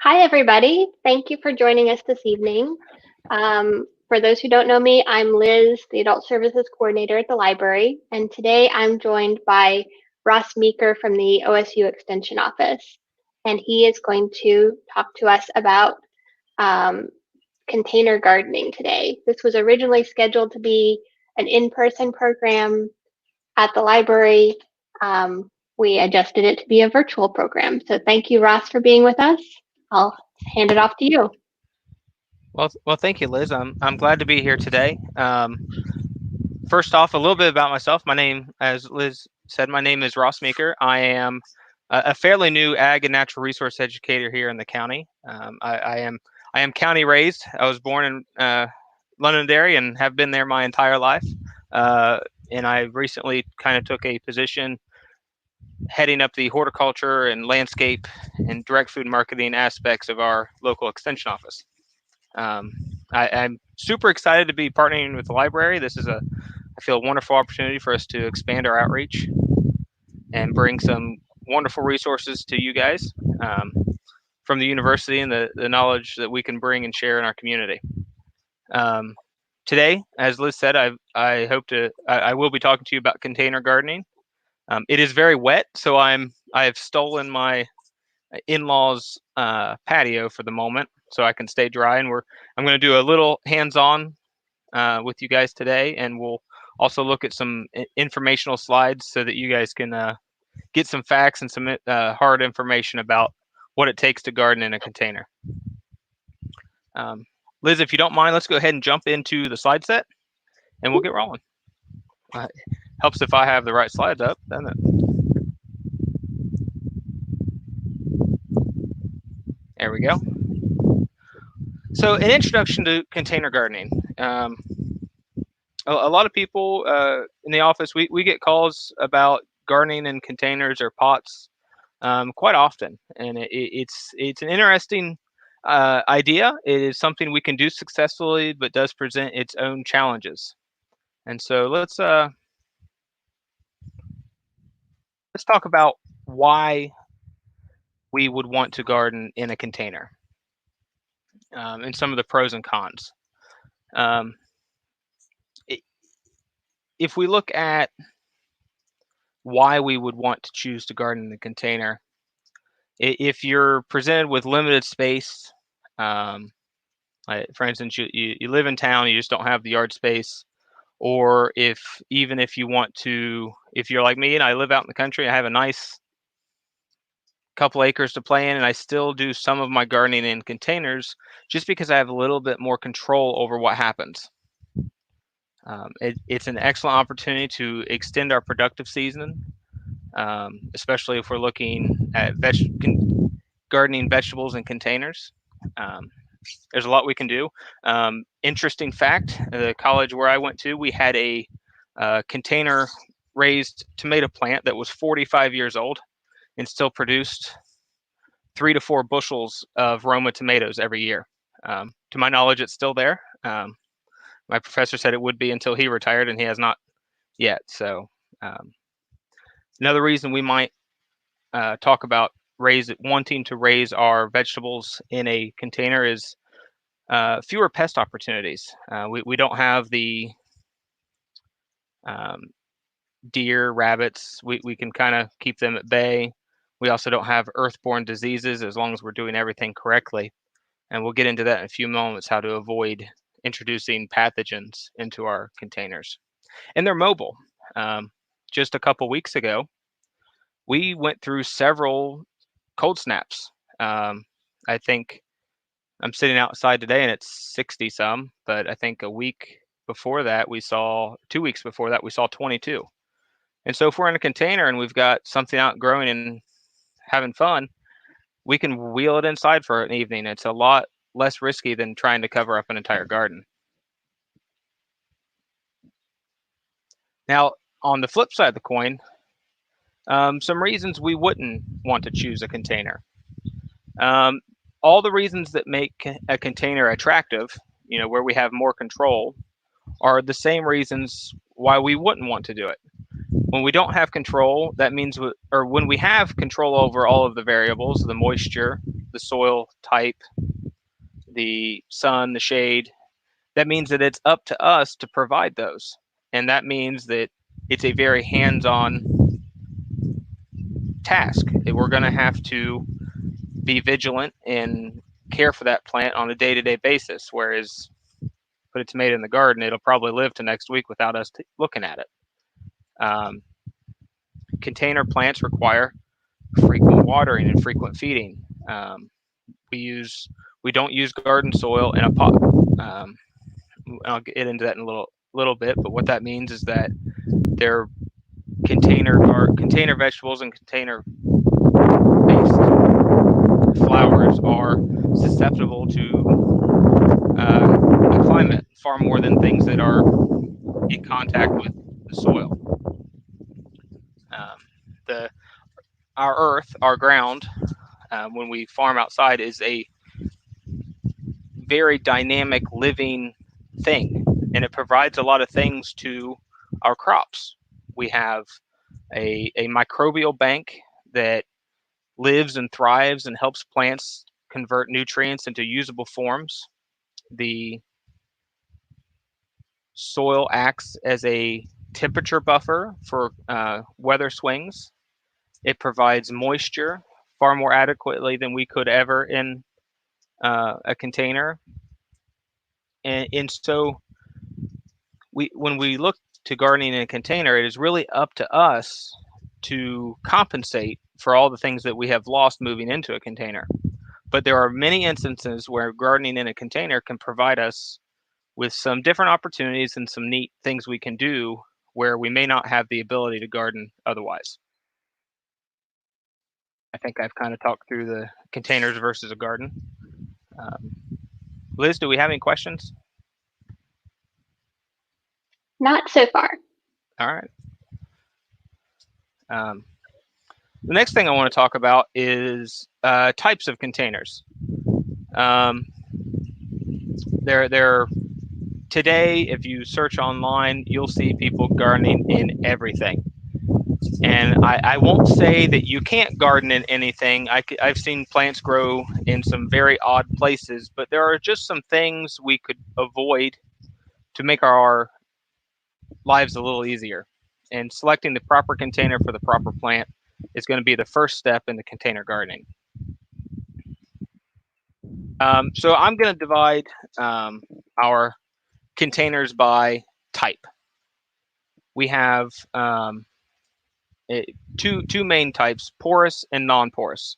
Hi, everybody. Thank you for joining us this evening. For those who don't know me, I'm Liz, the Adult Services Coordinator at the library, and today I'm joined by Ross Meeker from the OSU Extension Office, and he is going to talk to us about um, container gardening today. This was originally scheduled to be an in-person program at the library. Um, we adjusted it to be a virtual program. So thank you, Ross, for being with us. I'll hand it off to you. Well, thank you, Liz. I'm glad to be here today. First off, a little bit about myself. My name, as Liz said, my name is Ross Meeker. I am a fairly new ag and natural resource educator here in the county. I am county raised. I was born in Londonderry and have been there my entire life. Uh, and I recently kind of took a position heading up the horticulture and landscape and direct food marketing aspects of our local extension office. Um, I'm super excited to be partnering with the library. This is I feel, a wonderful opportunity for us to expand our outreach and bring some wonderful resources to you guys from the university and the knowledge that we can bring and share in our community. Um, Today, as Liz said, I will be talking to you about container gardening. It is very wet, so I have stolen my in-laws patio for the moment so I can stay dry, and I'm going to do a little hands-on with you guys today, and we'll also look at some informational slides so that you guys can get some facts and some hard information about what it takes to garden in a container. Liz, if you don't mind, let's go ahead and jump into the slide set, and we'll get rolling. Helps if I have the right slides up, doesn't it? There we go. So, an introduction to container gardening. A lot of people in the office, we get calls about gardening in containers or pots quite often, and it's an interesting idea. It is something we can do successfully, but does present its own challenges. And so let's talk about why we would want to garden in a container and some of the pros and cons. Um, if we look at why we would want to choose to garden in a container, if you're presented with limited space, for instance, you live in town, you just don't have the yard space, or even if you want to, if you're like me and I live out in the country, I have a nice couple acres to play in, and I still do some of my gardening in containers just because I have a little bit more control over what happens. It's an excellent opportunity to extend our productive season, especially if we're looking at gardening vegetables in containers. There's a lot we can do. Interesting fact, the college where I went to, we had a container raised tomato plant that was 45 years old and still produced 3 to 4 bushels of Roma tomatoes every year. To my knowledge, it's still there. My professor said it would be until he retired, and he has not yet. So another reason we might talk about wanting to raise our vegetables in a container is fewer pest opportunities. We don't have the deer, rabbits. We can kind of keep them at bay. We also don't have earthborne diseases as long as we're doing everything correctly. And we'll get into that in a few moments, how to avoid introducing pathogens into our containers. And they're mobile. Just a couple weeks ago, we went through several cold snaps. I think I'm sitting outside today and it's 60 some, but I think 2 weeks before that, we saw 22. And so if we're in a container and we've got something out growing and having fun, we can wheel it inside for an evening. It's a lot less risky than trying to cover up an entire garden. Now, on the flip side of the coin, some reasons we wouldn't want to choose a container. All the reasons that make a container attractive, where we have more control, are the same reasons why we wouldn't want to do it. When we don't have control, that means, or when we have control over all of the variables, the moisture, the soil type, the sun, the shade. That means that it's up to us to provide those. And that means that it's a very hands-on task. We're going to have to be vigilant and care for that plant on a day-to-day basis. Whereas, put a tomato in the garden, it'll probably live to next week without us looking at it. Um, Container plants require frequent watering and frequent feeding. We don't use garden soil in a pot. I'll get into that in a little bit, but what that means is that they're container vegetables and container based flowers are susceptible to climate far more than things that are in contact with the soil. Um, the Our earth, our ground, when we farm outside, is a very dynamic, living thing, and it provides a lot of things to our crops. We have a microbial bank that lives and thrives and helps plants convert nutrients into usable forms. The soil acts as a temperature buffer for weather swings. It provides moisture far more adequately than we could ever in a container. And so when we look to gardening in a container, it is really up to us to compensate for all the things that we have lost moving into a container. But there are many instances where gardening in a container can provide us with some different opportunities and some neat things we can do where we may not have the ability to garden otherwise. I think I've kind of talked through the containers versus a garden. Um, Liz, do we have any questions? Not so far. All right. The next thing I want to talk about is types of containers. There today, if you search online, you'll see people gardening in everything. And I won't say that you can't garden in anything. I've seen plants grow in some very odd places, but there are just some things we could avoid to make our lives a little easier. And selecting the proper container for the proper plant is going to be the first step in the container gardening. So I'm going to divide our containers by type. We have two main types: porous and non-porous,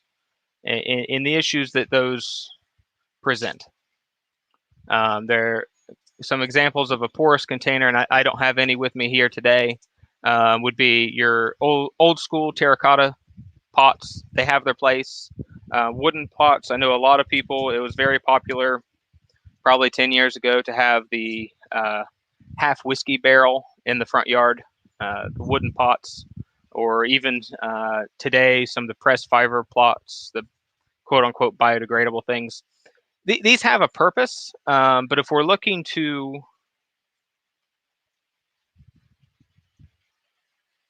in the issues that those present. There are some examples of a porous container, and I don't have any with me here today. Would be your old school terracotta pots. They have their place. Wooden pots, I know a lot of people, it was very popular probably 10 years ago to have the half whiskey barrel in the front yard, the wooden pots, or even today, some of the pressed fiber pots, the quote unquote biodegradable things. These have a purpose, but if we're looking to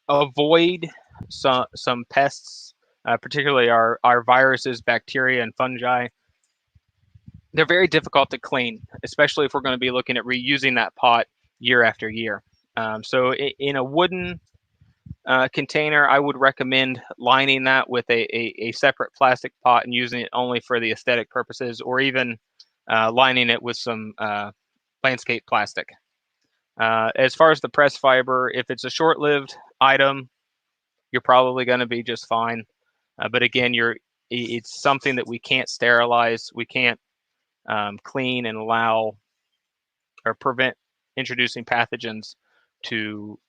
avoid some pests, particularly our viruses, bacteria, and fungi, they're very difficult to clean, especially if we're going to be looking at reusing that pot year after year. So in a wooden container, I would recommend lining that with a separate plastic pot and using it only for the aesthetic purposes, or even lining it with some landscape plastic. As far as the pressed fiber, if it's a short-lived item, you're probably going to be just fine. But again, it's something that we can't sterilize. We can't clean and allow or prevent introducing pathogens to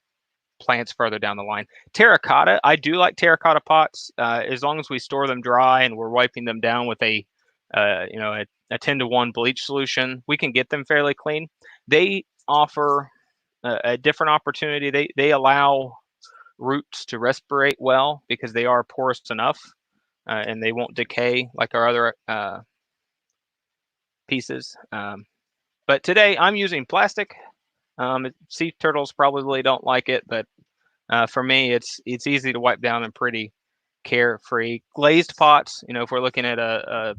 plants further down the line. Terracotta, I do like terracotta pots as long as we store them dry and we're wiping them down with a 10-to-1 bleach solution. We can get them fairly clean. They offer a different opportunity. They allow roots to respirate well because they are porous enough and they won't decay like our other pieces. But today I'm using plastic. Sea turtles probably don't like it, but for me, it's easy to wipe down and pretty. carefree. Glazed pots, if we're looking at a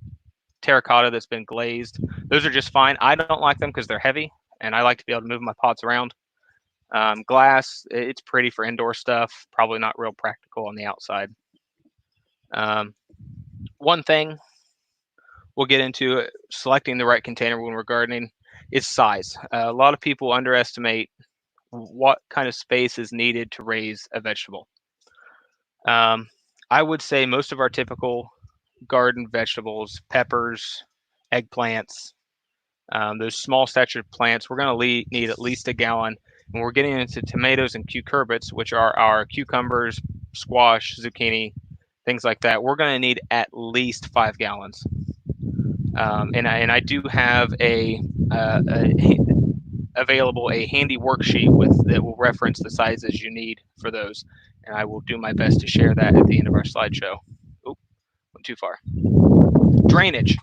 terracotta that's been glazed, those are just fine. I don't like them because they're heavy, and I like to be able to move my pots around. Glass, it's pretty for indoor stuff, probably not real practical on the outside. One thing we'll get into selecting the right container when we're gardening is size. A lot of people underestimate what kind of space is needed to raise a vegetable. I would say most of our typical garden vegetables, peppers, eggplants, those small statured plants, we're going to need at least a gallon. When we're getting into tomatoes and cucurbits, which are our cucumbers, squash, zucchini, things like that, we're going to need at least 5 gallons. And I do have available a handy worksheet that will reference the sizes you need for those, and I will do my best to share that at the end of our slideshow. Oop, went too far. Drainage.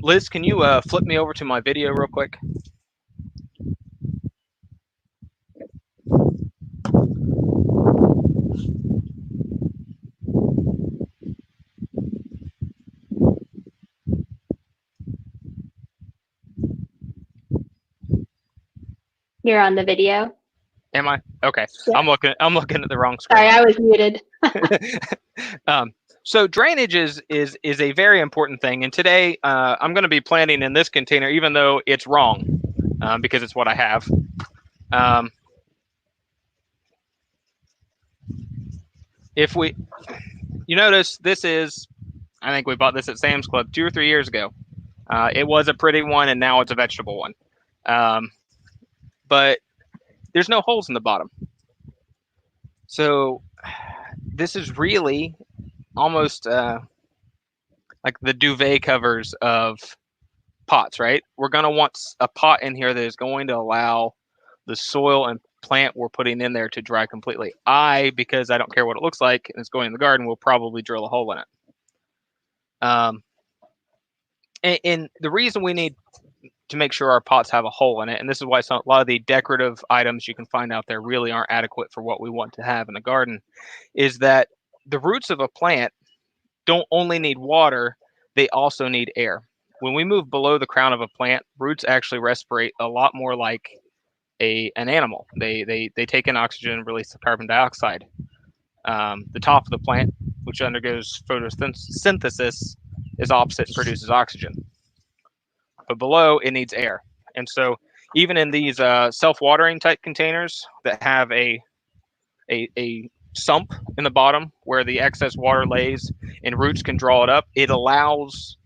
Liz, can you flip me over to my video real quick? You're on the video. Am I? Okay. Yeah. I'm looking at the wrong screen. Sorry, I was muted. So drainage is a very important thing, and today I'm going to be planting in this container, even though it's wrong, because it's what I have. If you notice, this is, I think we bought this at Sam's Club 2 or 3 years ago. It was a pretty one, and now it's a vegetable one. But there's no holes in the bottom. So this is really almost like the duvet covers of pots, right? We're going to want a pot in here that is going to allow the soil and plant we're putting in there to dry completely. Because I don't care what it looks like and it's going in the garden, will probably drill a hole in it. And the reason we need to make sure our pots have a hole in it, and this is why a lot of the decorative items you can find out there really aren't adequate for what we want to have in the garden, is that the roots of a plant don't only need water, they also need air. When we move below the crown of a plant, roots actually respirate a lot more like an animal. They take in oxygen and release the carbon dioxide. The top of the plant, which undergoes photosynthesis, is opposite and produces oxygen. But below, it needs air. And so even in these self-watering type containers that have a sump in the bottom where the excess water lays and roots can draw it up, it allows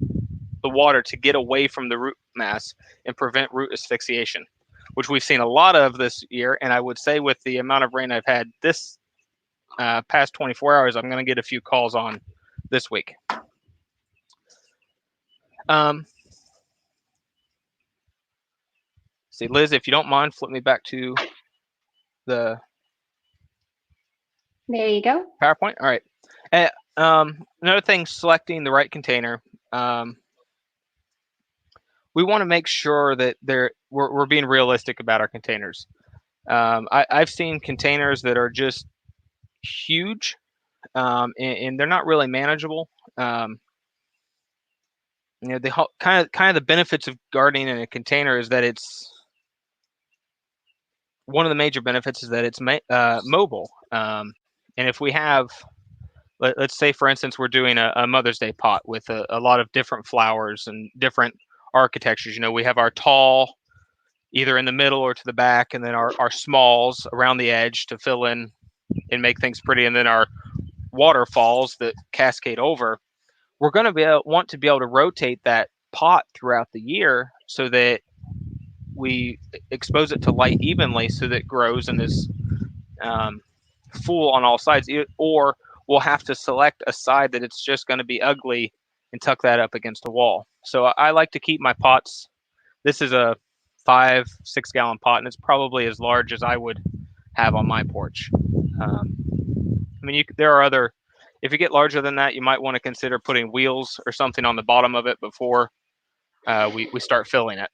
the water to get away from the root mass and prevent root asphyxiation, which we've seen a lot of this year. And I would say with the amount of rain I've had this past 24 hours, I'm going to get a few calls on this week. See, Liz, if you don't mind, flip me back to the There you go. PowerPoint. All right. Another thing, selecting the right container. We want to make sure that we're being realistic about our containers. I've seen containers that are just huge, and they're not really manageable. The kind of the benefits of gardening in a container is that it's one of the major benefits is that it's mobile. And if we have, let's say, for instance, we're doing a Mother's Day pot with a lot of different flowers and different architectures. We have our tall, either in the middle or to the back, and then our smalls around the edge to fill in and make things pretty, and then our waterfalls that cascade over. We're going to want to be able to rotate that pot throughout the year so that we expose it to light evenly so that it grows and is full on all sides, or we'll have to select a side that it's just going to be ugly and tuck that up against a wall. So I like to keep my pots. This is a 5-6 gallon pot, and it's probably as large as I would have on my porch. There are other, if you get larger than that, you might want to consider putting wheels or something on the bottom of it before we start filling it.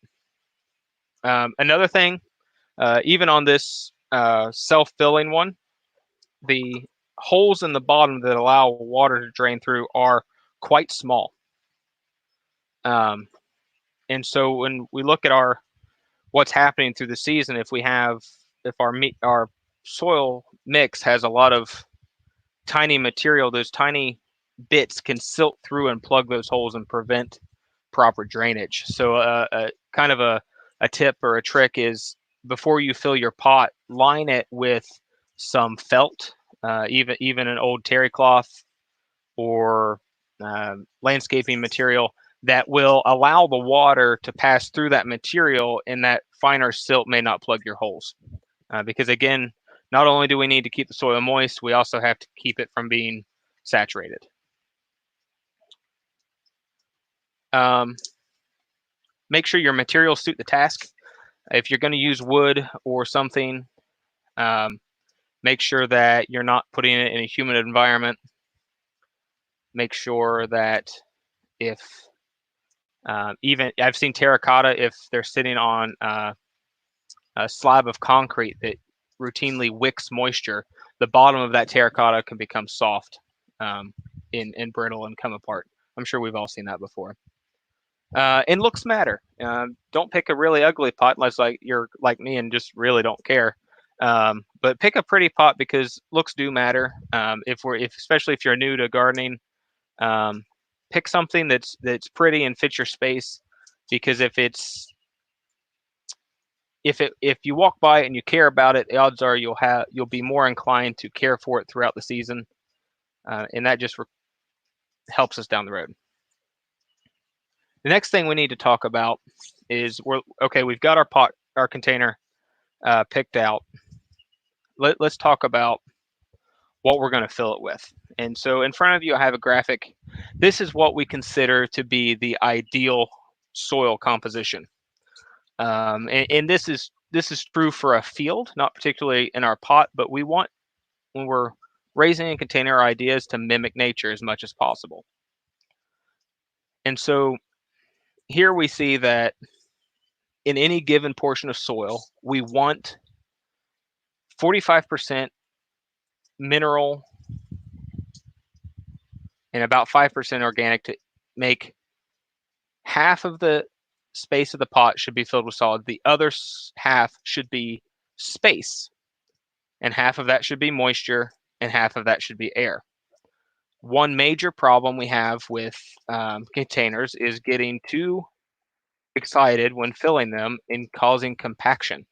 Another thing, even on this self-filling one, holes in the bottom that allow water to drain through are quite small. Um, and so when we look at our what's happening through the season, if our soil mix has a lot of tiny material, those tiny bits can silt through and plug those holes and prevent proper drainage. So kind of a tip or a trick is before you fill your pot, line it with some felt, even an old terry cloth or landscaping material that will allow the water to pass through that material, and that finer silt may not plug your holes. Because again, not only do we need to keep the soil moist, we also have to keep it from being saturated. Um, Make sure your materials suit the task. If you're going to use wood or something, um, make sure that you're not putting it in a humid environment. Make sure that if even I've seen terracotta, if they're sitting on a slab of concrete that routinely wicks moisture, the bottom of that terracotta can become soft and brittle and come apart. I'm sure we've all seen that before. And looks matter. Don't pick a really ugly pot unless you're like me and just really don't care. But pick a pretty pot because looks do matter. Especially if you're new to gardening, pick something that's pretty and fits your space. Because if you walk by it and you care about it, the odds are you'll be more inclined to care for it throughout the season, and that just helps us down the road. The next thing we need to talk about is we've got our container picked out. Let's talk about what we're going to fill it with. And so in front of you, I have a graphic. This is what we consider to be the ideal soil composition. And this is true for a field, not particularly in our pot, but we want, when we're raising a container, our idea is to mimic nature as much as possible. And so here we see that in any given portion of soil, we want 45% mineral and about 5% organic to make half of the space of the pot should be filled with solid. The other half should be space, and half of that should be moisture, and half of that should be air. One major problem we have with containers is getting too excited when filling them and causing compaction.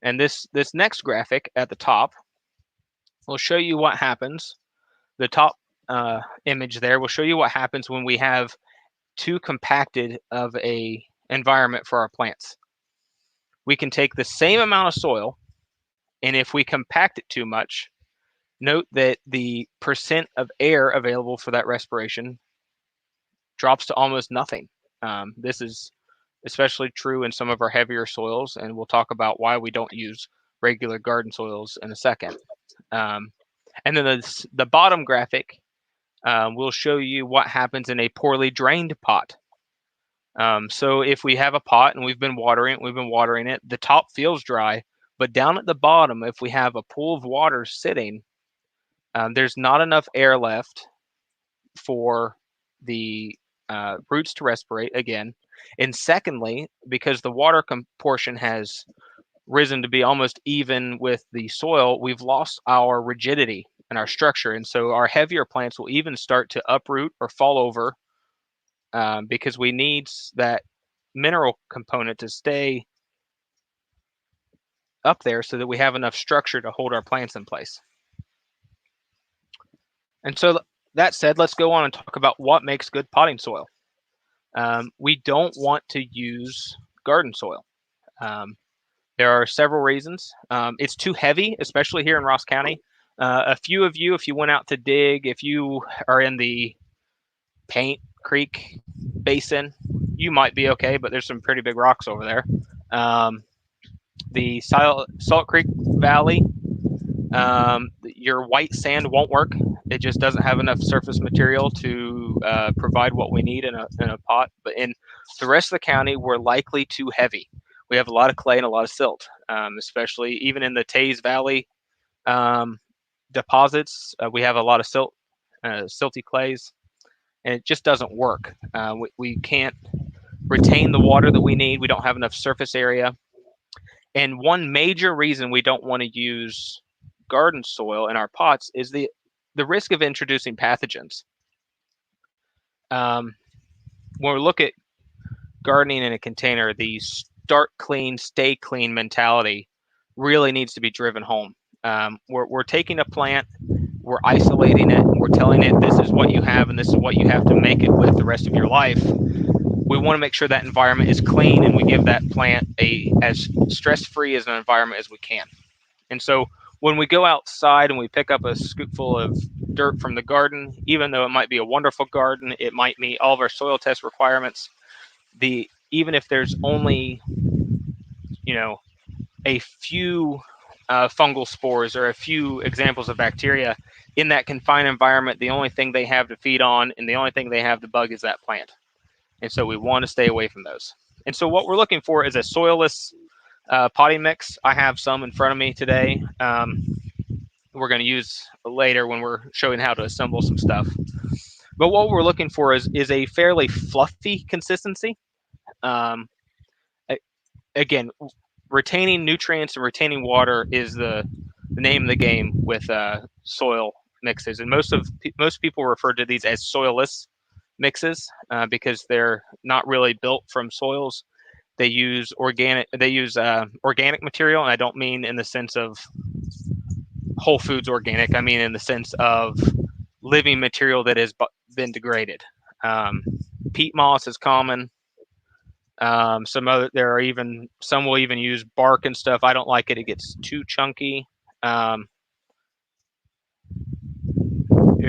And this next graphic at the top will show you what happens. The top image there will show you what happens when we have too compacted of a environment for our plants. We can take the same amount of soil, and if we compact it too much, note that the percent of air available for that respiration drops to almost nothing. This is especially true in some of our heavier soils, and we'll talk about why we don't use regular garden soils in a second. And then the bottom graphic will show you what happens in a poorly drained pot. So if we have a pot and we've been watering it, the top feels dry, but down at the bottom, if we have a pool of water sitting, there's not enough air left for the roots to respirate again. And secondly, because the water portion has risen to be almost even with the soil, we've lost our rigidity and our structure. And so our heavier plants will even start to uproot or fall over because we need that mineral component to stay up there so that we have enough structure to hold our plants in place. And so that said, let's go on and talk about what makes good potting soil. We don't want to use garden soil. There are several reasons. It's too heavy, especially here in Ross County. A few of you, if you went out to dig, if you are in the Paint Creek Basin, you might be okay, but there's some pretty big rocks over there. The Salt Creek Valley, your white sand won't work. It just doesn't have enough surface material to provide what we need in a pot. But in the rest of the county, we're likely too heavy. We have a lot of clay and a lot of silt, especially even in the Taze Valley. deposits. We have a lot of silty clays, and it just doesn't work. We can't retain the water that we need. We don't have enough surface area. And one major reason we don't want to use garden soil in our pots is the risk of introducing pathogens. Um, when we look at gardening in a container, the start clean, stay clean mentality really needs to be driven home. We're taking a plant, we're isolating it, and we're telling it this is what you have and this is what you have to make it with the rest of your life. We want to make sure that environment is clean and we give that plant a as stress-free as an environment as we can. And so when we go outside and we pick up a scoopful of dirt from the garden, even though it might be a wonderful garden, it might meet all of our soil test requirements. Even if there's only, you know, a few fungal spores or a few examples of bacteria in that confined environment, the only thing they have to feed on and the only thing they have to bug is that plant. And so we want to stay away from those. And so what we're looking for is a soilless potting mix. I have some in front of me today. We're going to use later when we're showing how to assemble some stuff. But what we're looking for is a fairly fluffy consistency. Um, Again, retaining nutrients and retaining water is the name of the game with soil mixes, and most people refer to these as soilless mixes because they're not really built from soils. They use organic. They use organic material, and I don't mean in the sense of Whole Foods organic. I mean in the sense of living material that has been degraded. Um, Peat moss is common. There are even some will even use bark and stuff. I don't like it; it gets too chunky. There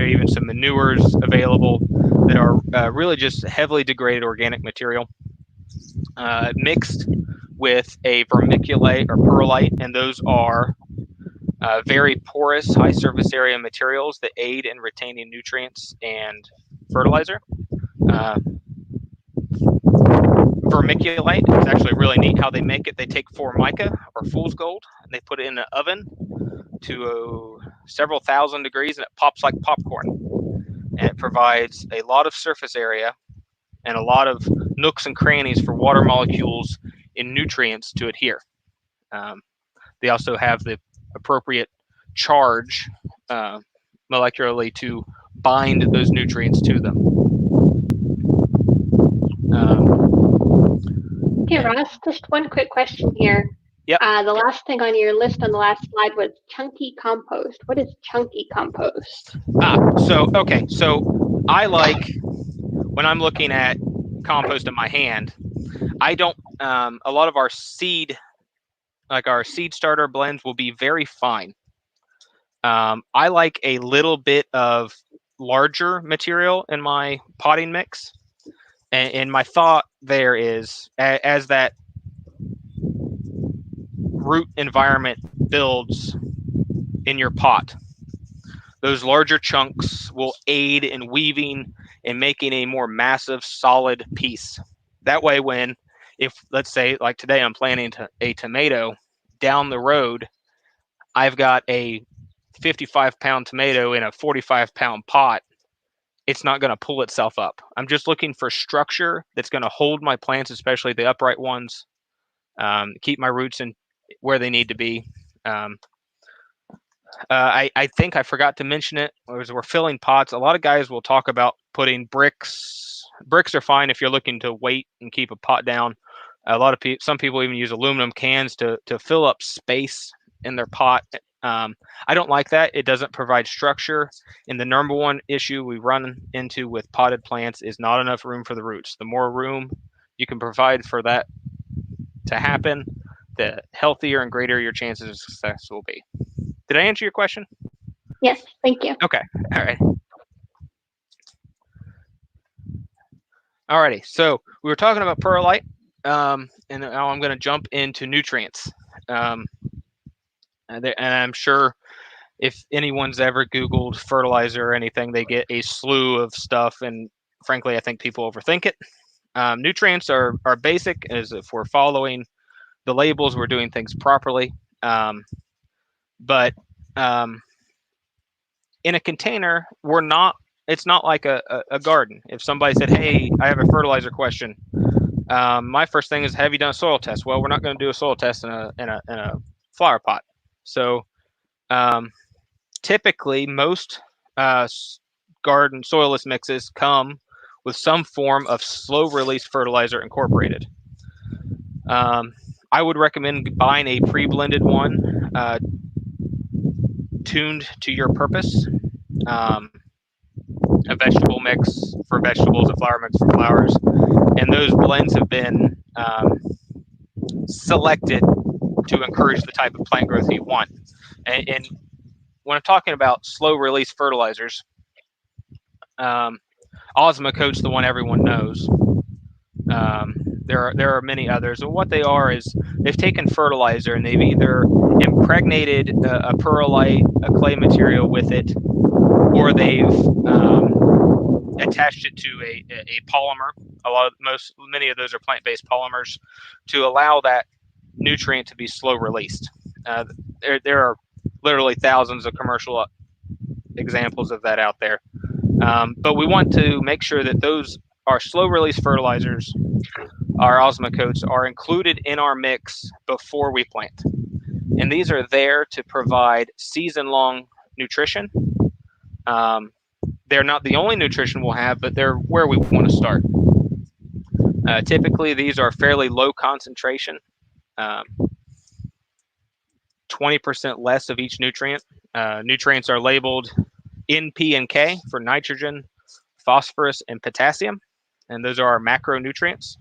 are even some manures available that are really just heavily degraded organic material mixed with a vermiculite or perlite, and those are very porous, high surface area materials that aid in retaining nutrients and fertilizer. Uh, Vermiculite is actually really neat how they make it. They take formica or fool's gold and they put it in the oven to several thousand degrees and it pops like popcorn. And it provides a lot of surface area and a lot of nooks and crannies for water molecules and nutrients to adhere. Um, they also have the appropriate charge molecularly to bind those nutrients to them. Okay, Ross, just one quick question here. Yep. The last thing on your list on the last slide was chunky compost. What is chunky compost? So I like when I'm looking at compost in my hand, I don't. A lot of our seed, like our seed starter blends, will be very fine. I like a little bit of larger material in my potting mix, and my thought there is as that root environment builds in your pot, those larger chunks will aid in weaving and making a more massive, solid piece. That way, if let's say like today I'm planting a tomato, down the road, I've got a 55-pound tomato in a 45-pound pot. It's not going to pull itself up. I'm just looking for structure that's going to hold my plants, especially the upright ones, keep my roots in where they need to be. I think I forgot to mention it. As we're filling pots, a lot of guys will talk about putting bricks. Bricks are fine if you're looking to weight and keep a pot down. Some people even use aluminum cans to fill up space in their pot. I don't like that. It doesn't provide structure. And the number one issue we run into with potted plants is not enough room for the roots. The more room you can provide for that to happen, the healthier and greater your chances of success will be. Did I answer your question? Yes, thank you. Okay. All right. Alrighty. So we were talking about perlite, and now I'm going to jump into nutrients. And I'm sure if anyone's ever Googled fertilizer or anything, they get a slew of stuff. And frankly, I think people overthink it. Nutrients are basic, as if we're following the labels, we're doing things properly. But in a container, it's not like a garden. If somebody said, hey, I have a fertilizer question, my first thing is, have you done a soil test? Well, we're not going to do a soil test in a flower pot. So um, typically, most uh, garden soilless mixes come with some form of slow release fertilizer incorporated. Um, I would recommend buying a pre-blended one, tuned to your purpose. Um, a vegetable mix for vegetables, a flower mix for flowers, and those blends have been selected to encourage the type of plant growth you want. And when I'm talking about slow release fertilizers, um, Osmocote's the one everyone knows. There are many others, and what they are is they've taken fertilizer and they've either impregnated a perlite, a clay material with it, or they've attached it to a polymer. Many of those are plant-based polymers to allow that nutrient to be slow released. There are literally thousands of commercial examples of that out there. But we want to make sure that those our slow release fertilizers, our osmocotes, are included in our mix before we plant. And these are there to provide season-long nutrition. Um, they're not the only nutrition we'll have, but they're where we want to start. Typically, these are fairly low concentration, 20% less of each nutrient. Nutrients are labeled N, P, and K for nitrogen, phosphorus, and potassium, and those are our macronutrients.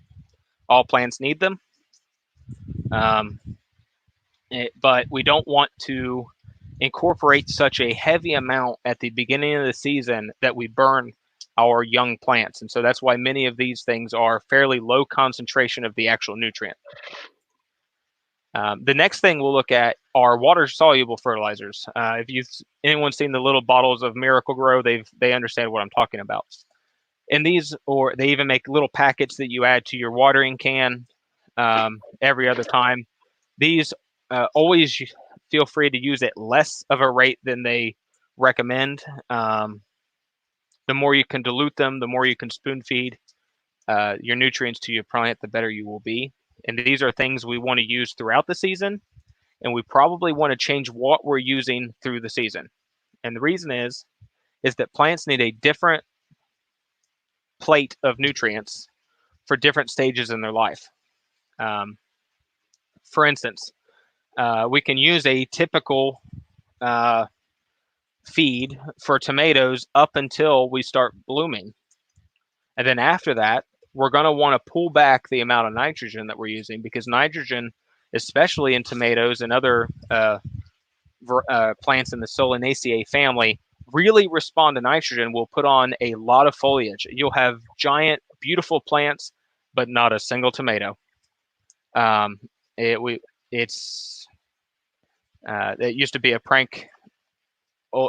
All plants need them, um, but we don't want to incorporate such a heavy amount at the beginning of the season that we burn our young plants. And so that's why many of these things are fairly low concentration of the actual nutrient. The next thing we'll look at are water-soluble fertilizers. If anyone's seen the little bottles of Miracle Grow, they understand what I'm talking about. And these, or they even make little packets that you add to your watering can every other time. These always feel free to use at less of a rate than they recommend. The more you can dilute them, the more you can spoon feed your nutrients to your plant, the better you will be. And these are things we want to use throughout the season, and we probably want to change what we're using through the season. And the reason is that plants need a different plate of nutrients for different stages in their life. For instance, we can use a typical feed for tomatoes up until we start blooming. And then after that, we're going to want to pull back the amount of nitrogen that we're using, because nitrogen, especially in tomatoes and other plants in the Solanaceae family, really respond to nitrogen. Will put on a lot of foliage. You'll have giant, beautiful plants, but not a single tomato. It used to be a prank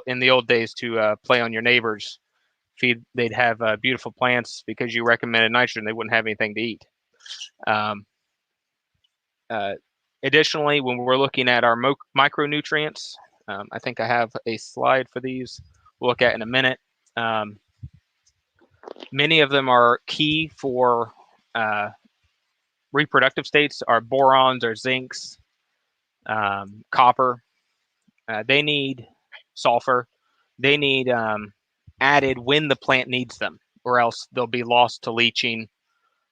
in the old days to play on your neighbors. They'd have beautiful plants because you recommended nitrogen. They wouldn't have anything to eat. Additionally, when we're looking at our micronutrients, I think I have a slide for these we'll look at in a minute. Many of them are key for reproductive states. Our borons, our zincs, copper. They need sulfur. They need added when the plant needs them, or else they'll be lost to leaching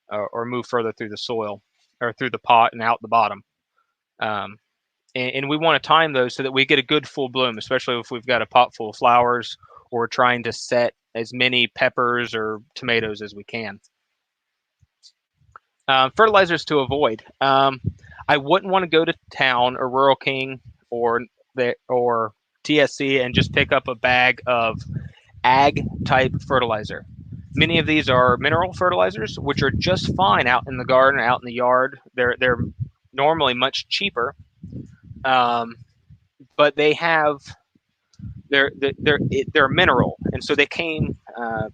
or move further through the soil or through the pot and out the bottom. And we want to time those so that we get a good full bloom, especially if we've got a pot full of flowers or we're trying to set as many peppers or tomatoes as we can. Fertilizers to avoid. I wouldn't want to go to town or Rural King or TSC and just pick up a bag of ag type fertilizer. Many of these are mineral fertilizers, which are just fine out in the garden, out in the yard. They're normally much cheaper, but they're mineral, and so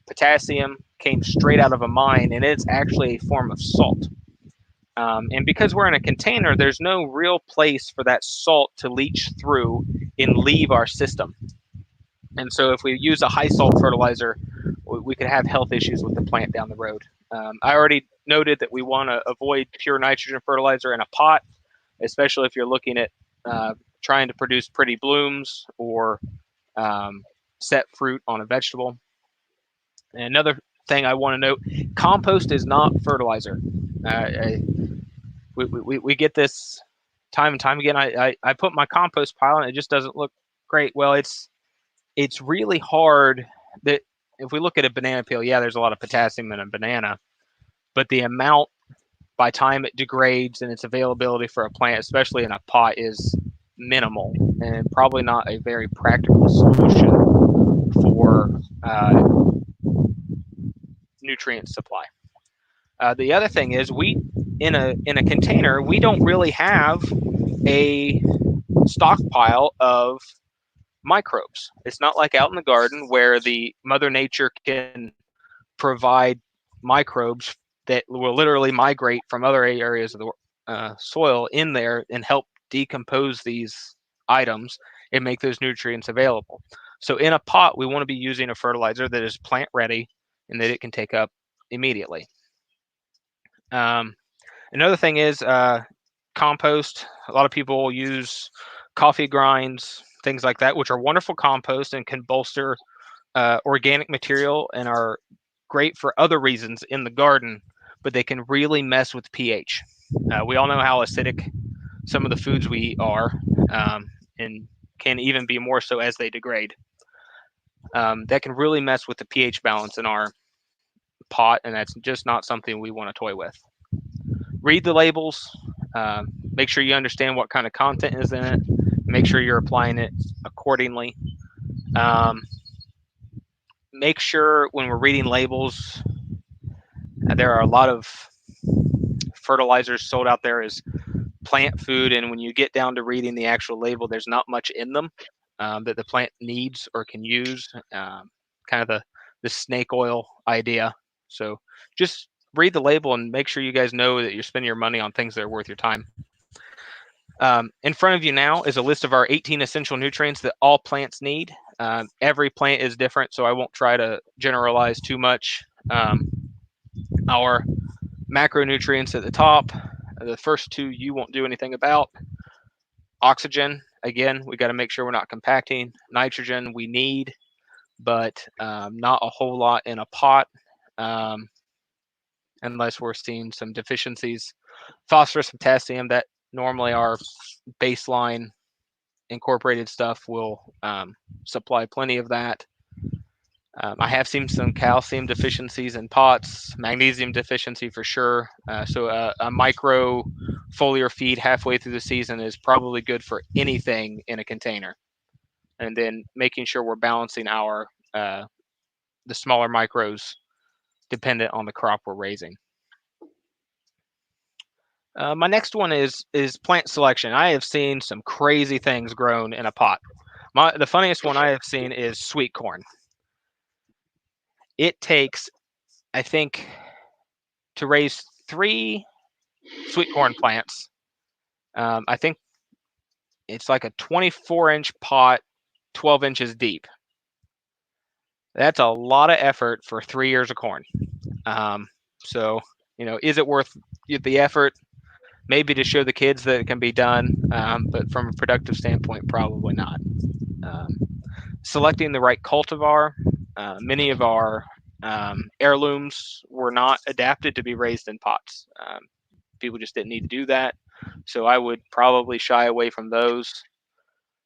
potassium came straight out of a mine, and it's actually a form of salt. And because we're in a container, there's no real place for that salt to leach through and leave our system. And so if we use a high salt fertilizer, we could have health issues with the plant down the road. I already noted that we want to avoid pure nitrogen fertilizer in a pot, especially if you're looking at uh, trying to produce pretty blooms or um, set fruit on a vegetable. And another thing I want to note, compost is not fertilizer. We get this time and time again. I put my compost pile and it just doesn't look great. Well, it's really hard that if we look at a banana peel, yeah, there's a lot of potassium in a banana, but the amount by time it degrades and its availability for a plant, especially in a pot, is minimal and probably not a very practical solution for nutrient supply. The other thing is we in a container we don't really have a stockpile of microbes. It's not like out in the garden where the mother nature can provide microbes that will literally migrate from other areas of the soil in there and help decompose these items and make those nutrients available. So in a pot, we want to be using a fertilizer that is plant ready and that it can take up immediately. Um, Another thing is compost. A lot of people use coffee grinds, things like that, which are wonderful compost and can bolster organic material and are great for other reasons in the garden, but they can really mess with pH. We all know how acidic some of the foods we eat are, and can even be more so as they degrade. That can really mess with the pH balance in our pot, and that's just not something we want to toy with. Read the labels. Make sure you understand what kind of content is in it. Make sure you're applying it accordingly. Um, Make sure when we're reading labels, there are a lot of fertilizers sold out there as plant food, and when you get down to reading the actual label, there's not much in them that the plant needs or can use. Kind of the snake oil idea. So just read the label and make sure you guys know that you're spending your money on things that are worth your time. In front of you now is a list of our 18 essential nutrients that all plants need. Every plant is different, so I won't try to generalize too much. Our macronutrients at the top, the first two you won't do anything about. Oxygen, again, we got to make sure we're not compacting. Nitrogen, we need, but not a whole lot in a pot um, unless we're seeing some deficiencies. Phosphorus, potassium, that normally our baseline incorporated stuff will supply plenty of that. I have seen some calcium deficiencies in pots, magnesium deficiency for sure. So a micro foliar feed halfway through the season is probably good for anything in a container. And then making sure we're balancing our the smaller micros dependent on the crop we're raising. My next one is plant selection. I have seen some crazy things grown in a pot. The funniest one I have seen is sweet corn. It takes, I think, to raise 3 sweet corn plants. I think it's like a 24-inch pot, 12 inches deep. That's a lot of effort for 3 years of corn. So, is it worth the effort? Maybe to show the kids that it can be done, but from a productive standpoint, probably not. Um, Selecting the right cultivar. Many of our heirlooms were not adapted to be raised in pots. People just didn't need to do that. So I would probably shy away from those.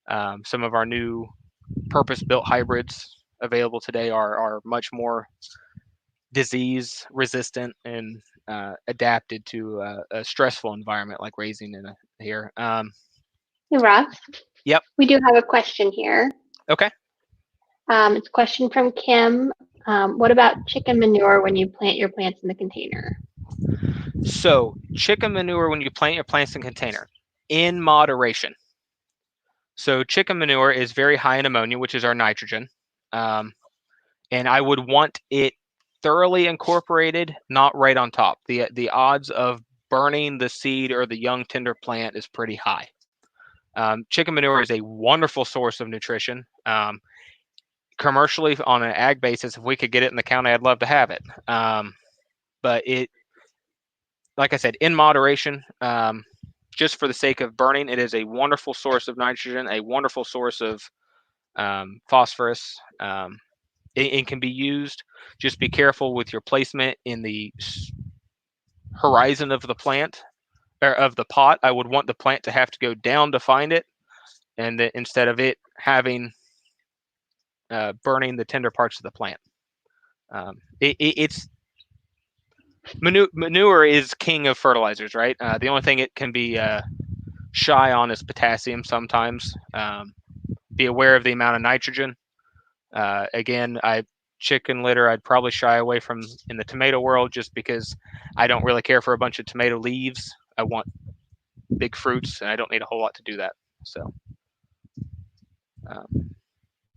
Some of our new purpose-built hybrids available today are much more disease resistant and adapted to a stressful environment like raising here. Hey, Ross, Yep. we do have a question here. Okay. It's a question from Kim. What about chicken manure when you plant your plants in the container? So chicken manure when you plant your plants in container, in moderation. So chicken manure is very high in ammonia, which is our nitrogen, and I would want it thoroughly incorporated, not right on top. The odds of burning the seed or the young tender plant is pretty high. Chicken manure is a wonderful source of nutrition. commercially on an ag basis, if we could get it in the county, I'd love to have it. But it, like I said, in moderation, just for the sake of burning, it is a wonderful source of nitrogen, a wonderful source of phosphorus. It can be used. Just be careful with your placement in the horizon of the plant or of the pot. I would want the plant to have to go down to find it, and that instead of it having burning the tender parts of the plant. It's manure is king of fertilizers, right? The only thing it can be shy on is potassium sometimes. Be aware of the amount of nitrogen. Again, chicken litter I'd probably shy away from in the tomato world, just because I don't really care for a bunch of tomato leaves. I want big fruits, and I don't need a whole lot to do that. So,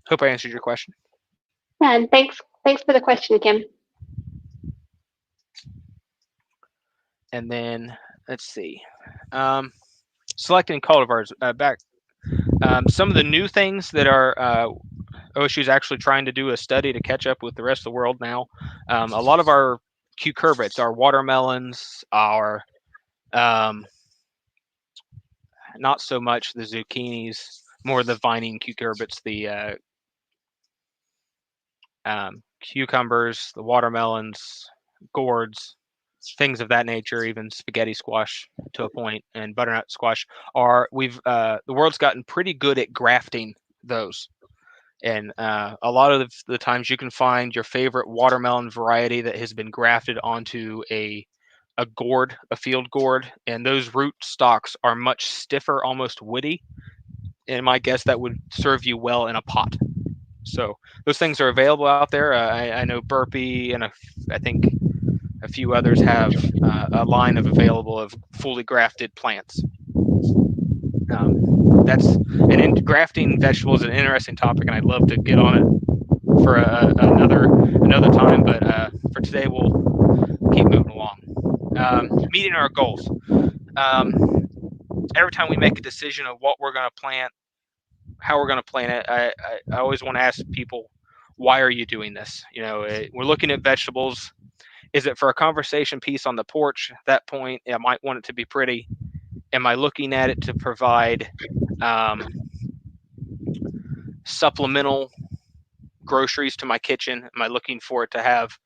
hope I answered your question. Yeah, and thanks for the question, Kim. And then let's see, selecting cultivars. Some of the new things that are OSU is actually trying to do a study to catch up with the rest of the world now. A lot of our cucurbits, our watermelons, our not so much the zucchinis, more the vining cucurbits, the cucumbers, the watermelons, gourds, things of that nature, even spaghetti squash to a point, and butternut squash the world's gotten pretty good at grafting those. And a lot of the times you can find your favorite watermelon variety that has been grafted onto a gourd, a field gourd, and those root stalks are much stiffer, almost woody. And my guess that would serve you well in a pot. So those things are available out there. I know Burpee and I think a few others have a line of available of fully grafted plants. Grafting vegetables is an interesting topic, and I'd love to get on it for another time. But for today, we'll keep moving along. Meeting our goals. Every time we make a decision of what we're going to plant, how we're going to plant it, I always want to ask people, why are you doing this? We're looking at vegetables. Is it for a conversation piece on the porch? At that point, I might want it to be pretty. Am I looking at it to provide supplemental groceries to my kitchen? Am I looking for it to have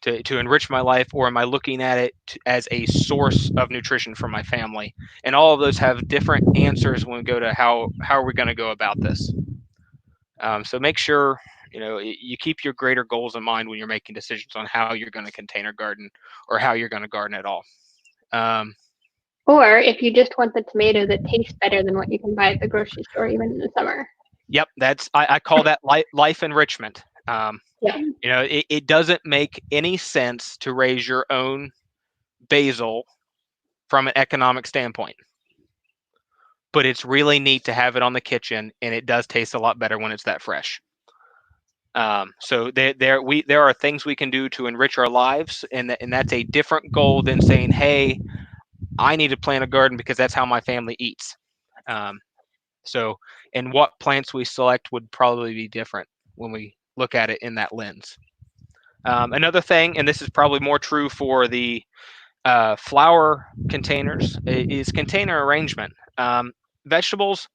to enrich my life, or am I looking at it as a source of nutrition for my family? And all of those have different answers when we go to how are we going to go about this. So make sure you keep your greater goals in mind when you're making decisions on how you're going to container garden or how you're going to garden at all. Or if you just want the tomato that tastes better than what you can buy at the grocery store, even in the summer. Yep, I call that life enrichment. Yeah. It doesn't make any sense to raise your own basil from an economic standpoint, but it's really neat to have it on the kitchen, and it does taste a lot better when it's that fresh. So there are things we can do to enrich our lives, and that's a different goal than saying, hey, I need to plant a garden because that's how my family eats. And what plants we select would probably be different when we look at it in that lens. Another thing, and this is probably more true for the flower containers, is container arrangement. Vegetables,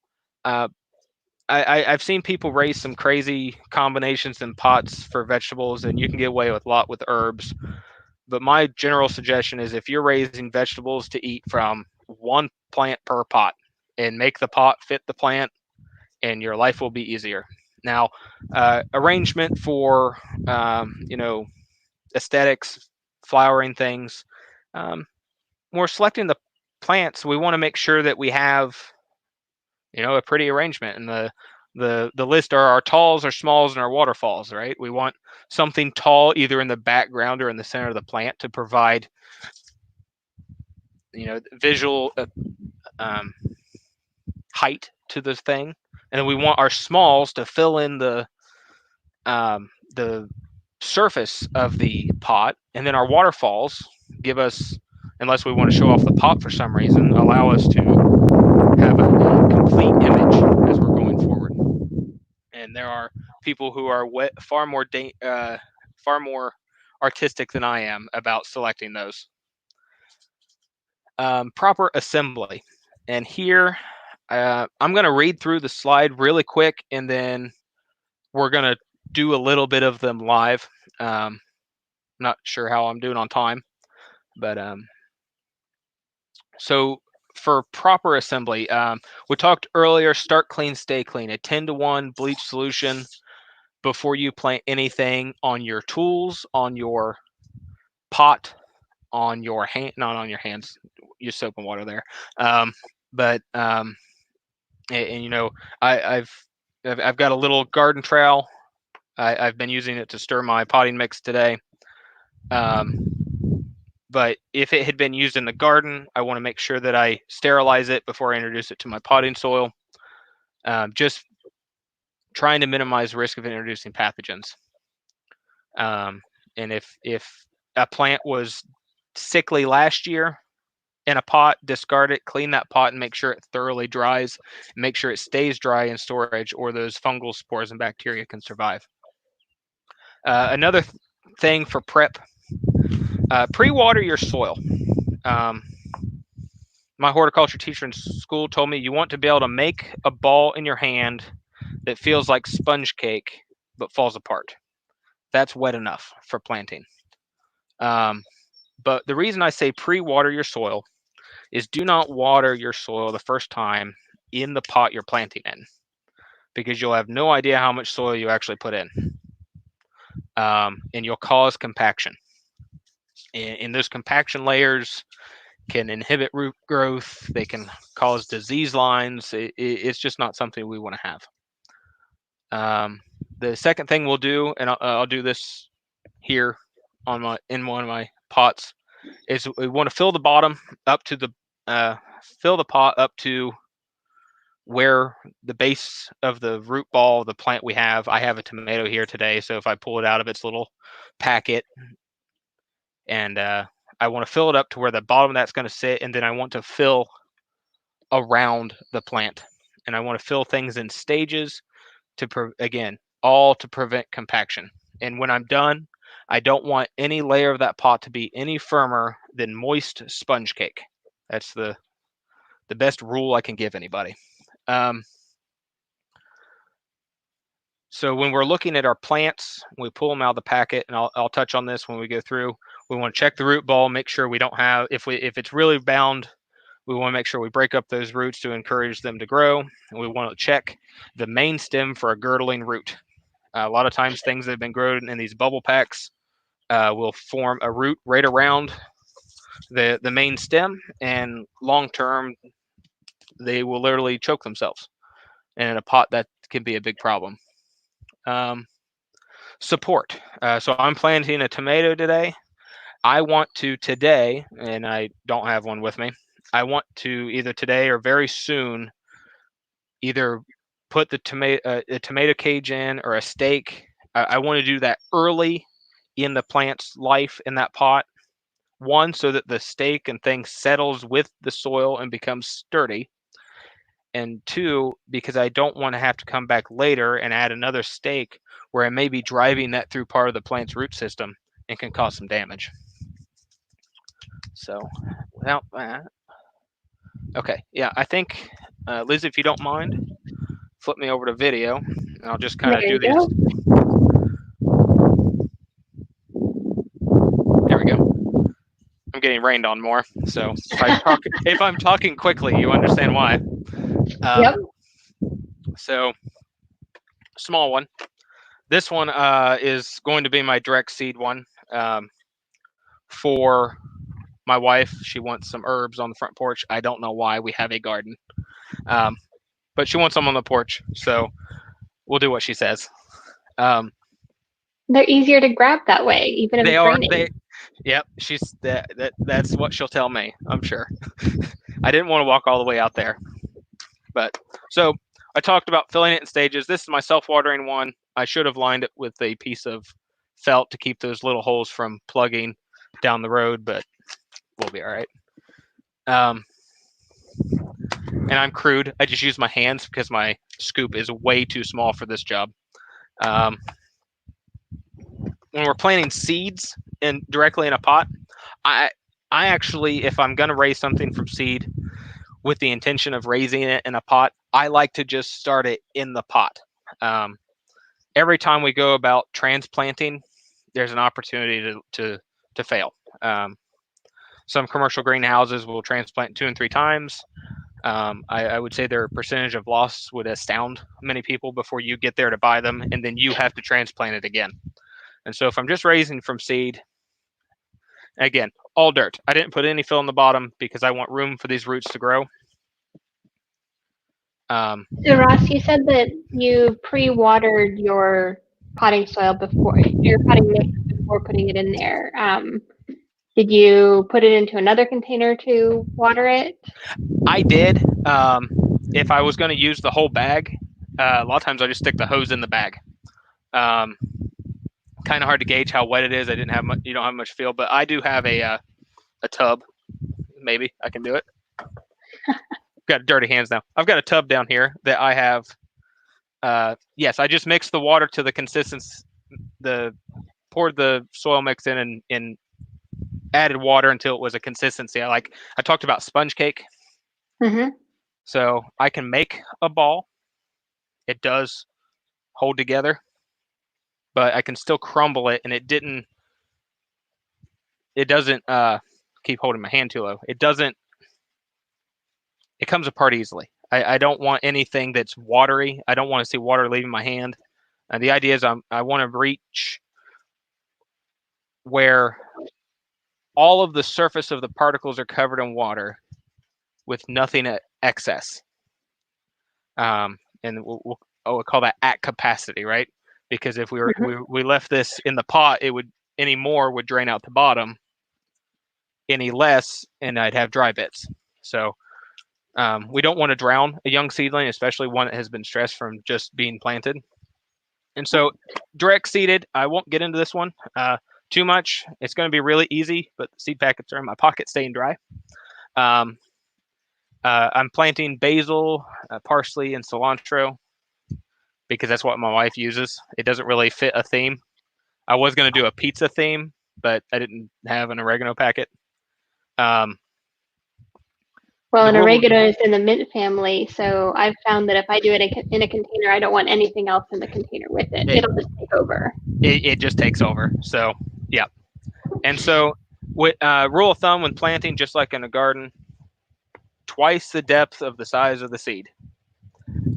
I've seen people raise some crazy combinations in pots for vegetables, and you can get away with a lot with herbs. But my general suggestion is, if you're raising vegetables, to eat from one plant per pot and make the pot fit the plant, and your life will be easier. Now, arrangement for aesthetics, flowering things. When we're selecting the plants, we want to make sure that we have a pretty arrangement. And the list are our talls, our smalls, and our waterfalls, right? We want something tall either in the background or in the center of the plant to provide visual height to the thing. And then we want our smalls to fill in the surface of the pot, and then our waterfalls give us, unless we want to show off the pot for some reason, allow us to have a complete image as we're going forward. And there are people who are far more artistic than I am about selecting those. Proper assembly. And here, I'm going to read through the slide really quick, and then we're going to do a little bit of them live. Not sure how I'm doing on time, but so for proper assembly, we talked earlier, start clean, stay clean. A 10-to-1 bleach solution before you plant anything on your tools, on your pot, on your hand, not on your hands, use soap and water there. But and you know, I've got a little garden trowel. I've been using it to stir my potting mix today. But if it had been used in the garden, I want to make sure that I sterilize it before I introduce it to my potting soil. Just trying to minimize risk of introducing pathogens. And if a plant was sickly last year in a pot, discard it, clean that pot, and make sure it thoroughly dries. Make sure it stays dry in storage, or those fungal spores and bacteria can survive. Another thing for prep, pre-water your soil. My horticulture teacher in school told me you want to be able to make a ball in your hand that feels like sponge cake but falls apart. That's wet enough for planting. But the reason I say pre-water your soil is do not water your soil the first time in the pot you're planting in, because you'll have no idea how much soil you actually put in. And you'll cause compaction. And those compaction layers can inhibit root growth. They can cause disease lines. It's just not something we want to have. The second thing we'll do, and I'll do this here in one of my pots, is we want to fill the bottom up to fill the pot up to where the base of the root ball of the plant we have. I have a tomato here today, so if I pull it out of its little packet, and I want to fill it up to where the bottom of that's going to sit, and then I want to fill around the plant, and I want to fill things in stages again, all to prevent compaction. And when I'm done, I don't want any layer of that pot to be any firmer than moist sponge cake. That's the best rule I can give anybody. So when we're looking at our plants, we pull them out of the packet, and I'll touch on this when we go through. We want to check the root ball, make sure we don't have, if it's really bound, we want to make sure we break up those roots to encourage them to grow. And we want to check the main stem for a girdling root. A lot of times things that have been grown in these bubble packs will form a root right around the main stem, and long term they will literally choke themselves. And in a pot, that can be a big problem. Support. So I'm planting a tomato today. I want to today, and I don't have one with me, I want to either today or very soon either put a tomato cage in, or a stake. I want to do that early in the plant's life in that pot. One, so that the stake and thing settles with the soil and becomes sturdy. And two, because I don't want to have to come back later and add another stake where I may be driving that through part of the plant's root system and can cause some damage. So without that, okay, yeah, I think, Liz, if you don't mind, flip me over to video, and I'll just kind of do these. There we go. I'm getting rained on more, so if I'm talking quickly, you understand why. Yep. So, small one. This one is going to be my direct seed one for my wife. She wants some herbs on the front porch. I don't know why. We have a garden, but she wants them on the porch, so we'll do what she says. They're easier to grab that way, even if it's raining. Yep, that's what she'll tell me, I'm sure. I didn't want to walk all the way out there. But so I talked about filling it in stages. This is my self-watering one. I should have lined it with a piece of felt to keep those little holes from plugging down the road, but we'll be all right. And I'm crude. I just use my hands because my scoop is way too small for this job. Um, when we're planting seeds directly in a pot, I I actually, if I'm going to raise something from seed with the intention of raising it in a pot, I like to just start it in the pot. Um, every time we go about transplanting, there's an opportunity to fail. Some commercial greenhouses will transplant 2 and 3 times. I would say their percentage of loss would astound many people before you get there to buy them, and then you have to transplant it again. And so if I'm just raising from seed, again, all dirt. I didn't put any fill in the bottom because I want room for these roots to grow. So Ross, you said that you pre-watered your potting soil before your potting mix before putting it in there. Did you put it into another container to water it? I did. If I was going to use the whole bag, a lot of times I just stick the hose in the bag. Um, kind of hard to gauge how wet it is. I didn't have much. You don't have much feel, but I do have a tub. Maybe I can do it. Got dirty hands now. I've got a tub down here that I have. Yes, I just mixed the water to the consistency. Poured the soil mix in and added water until it was a consistency. I talked about sponge cake. Mm-hmm. So I can make a ball. It does hold together, but I can still crumble it, and it doesn't keep holding my hand too low. It doesn't. It comes apart easily. I don't want anything that's watery. I don't want to see water leaving my hand. The idea is I want to reach where all of the surface of the particles are covered in water with nothing excess. And we'll call that at capacity, right? Because if we left this in the pot, it would any more would drain out the bottom. Any less, and I'd have dry bits. So we don't want to drown a young seedling, especially one that has been stressed from just being planted. And so direct seeded, I won't get into this one too much. It's going to be really easy, but the seed packets are in my pocket staying dry. I'm planting basil, parsley, and cilantro because that's what my wife uses. It doesn't really fit a theme. I was going to do a pizza theme, but I didn't have an oregano packet. Well, The an rule, oregano is in the mint family, so I've found that if I do it in a container, I don't want anything else in the container with it. It'll just take over. it just takes over. So, yeah. And so, with rule of thumb when planting, just like in a garden, twice the depth of the size of the seed.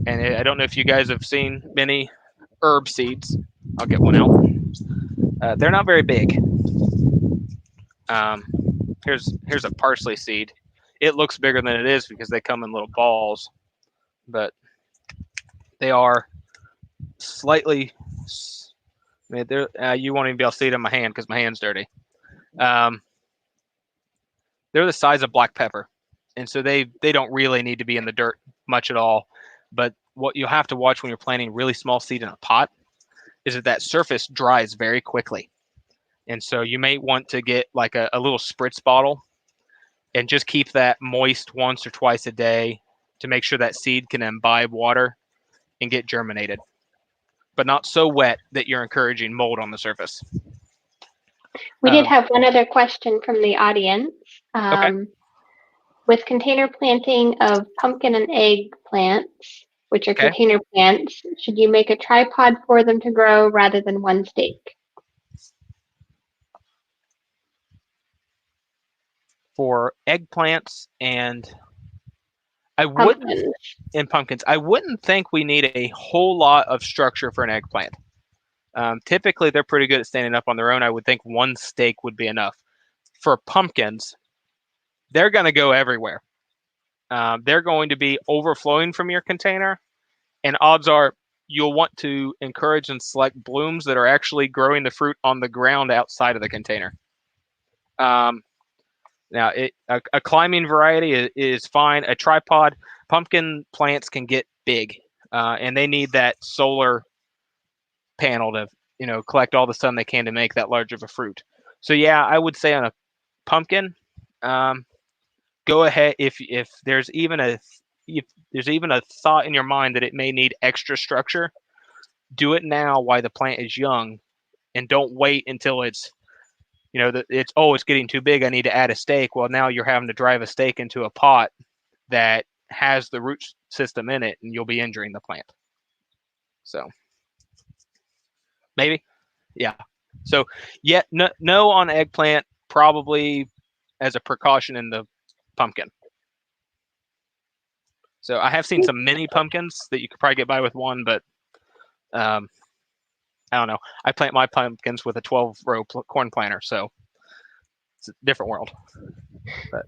And I don't know if you guys have seen many herb seeds. I'll get one out. They're not very big. Here's a parsley seed. It looks bigger than it is because they come in little balls, but they are slightly. I mean, you won't even be able to see it in my hand because my hand's dirty. They're the size of black pepper, and so they don't really need to be in the dirt much at all. But what you'll have to watch when you're planting really small seed in a pot is that surface dries very quickly. And so you may want to get like a little spritz bottle and just keep that moist once or twice a day to make sure that seed can imbibe water and get germinated, but not so wet that you're encouraging mold on the surface. We did have one other question from the audience. Okay. With container planting of pumpkin and egg plants, which are container plants, should you make a tripod for them to grow rather than one stake? For eggplants and pumpkins, I wouldn't think we need a whole lot of structure for an eggplant. Typically, they're pretty good at standing up on their own. I would think one stake would be enough. For pumpkins, they're going to go everywhere. They're going to be overflowing from your container, and odds are you'll want to encourage and select blooms that are actually growing the fruit on the ground outside of the container. Now, a climbing variety is fine. A tripod, pumpkin plants can get big, and they need that solar panel to collect all the sun they can to make that large of a fruit. So yeah, I would say on a pumpkin, go ahead if there's even a thought in your mind that it may need extra structure, do it now while the plant is young, and don't wait until it's, it's getting too big. I need to add a stake. Well, now you're having to drive a stake into a pot that has the root system in it, and you'll be injuring the plant. So maybe, yeah. So yet no on eggplant, probably as a precaution in the pumpkin. So I have seen some mini pumpkins that you could probably get by with one, but I don't know. I plant my pumpkins with a 12-row corn planter, so it's a different world. But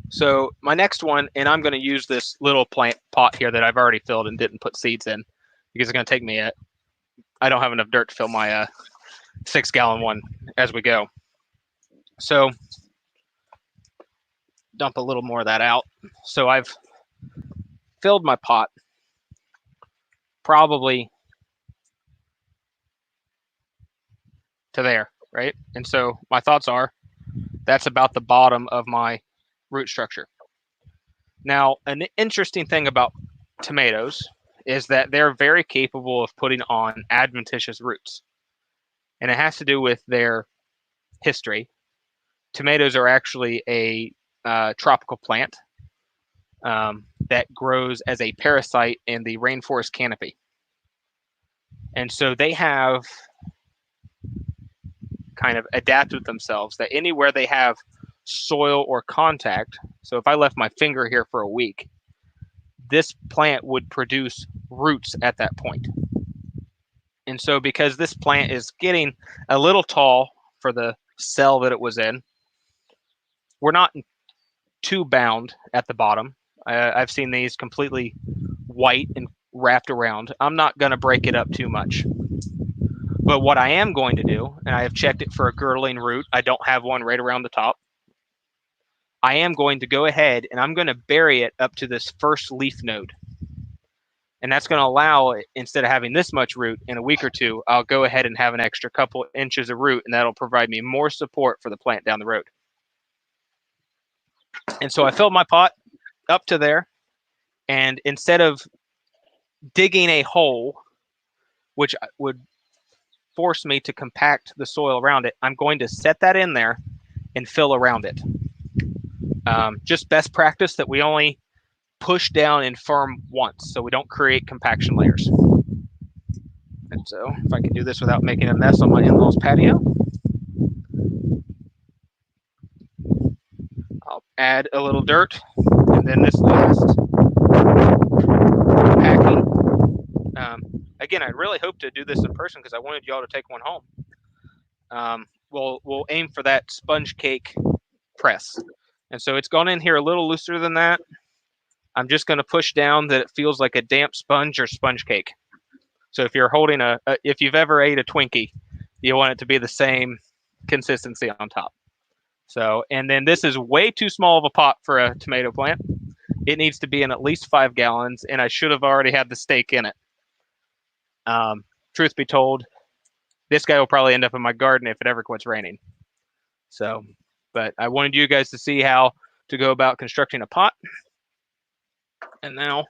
so my next one, and I'm going to use this little plant pot here that I've already filled and didn't put seeds in, because it's going to take me I don't have enough dirt to fill my 6-gallon one as we go. So dump a little more of that out. So I've filled my pot probably to there, right? And so my thoughts are that's about the bottom of my root structure. Now, an interesting thing about tomatoes is that they're very capable of putting on adventitious roots. And it has to do with their history. Tomatoes are actually a tropical plant that grows as a parasite in the rainforest canopy. And so they have kind of adapted themselves that anywhere they have soil or contact, so if I left my finger here for a week, this plant would produce roots at that point. And so because this plant is getting a little tall for the cell that it was in, we're not too bound at the bottom. I've seen these completely white and wrapped around. I'm not going to break it up too much. But what I am going to do, and I have checked it for a girdling root, I don't have one right around the top. I am going to go ahead and I'm going to bury it up to this first leaf node. And that's going to allow, instead of having this much root in a week or two, I'll go ahead and have an extra couple inches of root, and that'll provide me more support for the plant down the road. And so I filled my pot up to there, and instead of digging a hole, which would force me to compact the soil around it, I'm going to set that in there and fill around it. Just best practice that we only push down and firm once, so we don't create compaction layers. And so if I can do this without making a mess on my in-laws patio, I'll add a little dirt, and then this last packing. Again, I really hope to do this in person because I wanted y'all to take one home. We'll aim for that sponge cake press. And so it's gone in here a little looser than that. I'm just going to push down that it feels like a damp sponge or sponge cake. So if you're holding if you've ever ate a Twinkie, you want it to be the same consistency on top. So, and then this is way too small of a pot for a tomato plant. It needs to be in at least 5 gallons, and I should have already had the stake in it. Truth be told, this guy will probably end up in my garden if it ever quits raining. So, but I wanted you guys to see how to go about constructing a pot. And now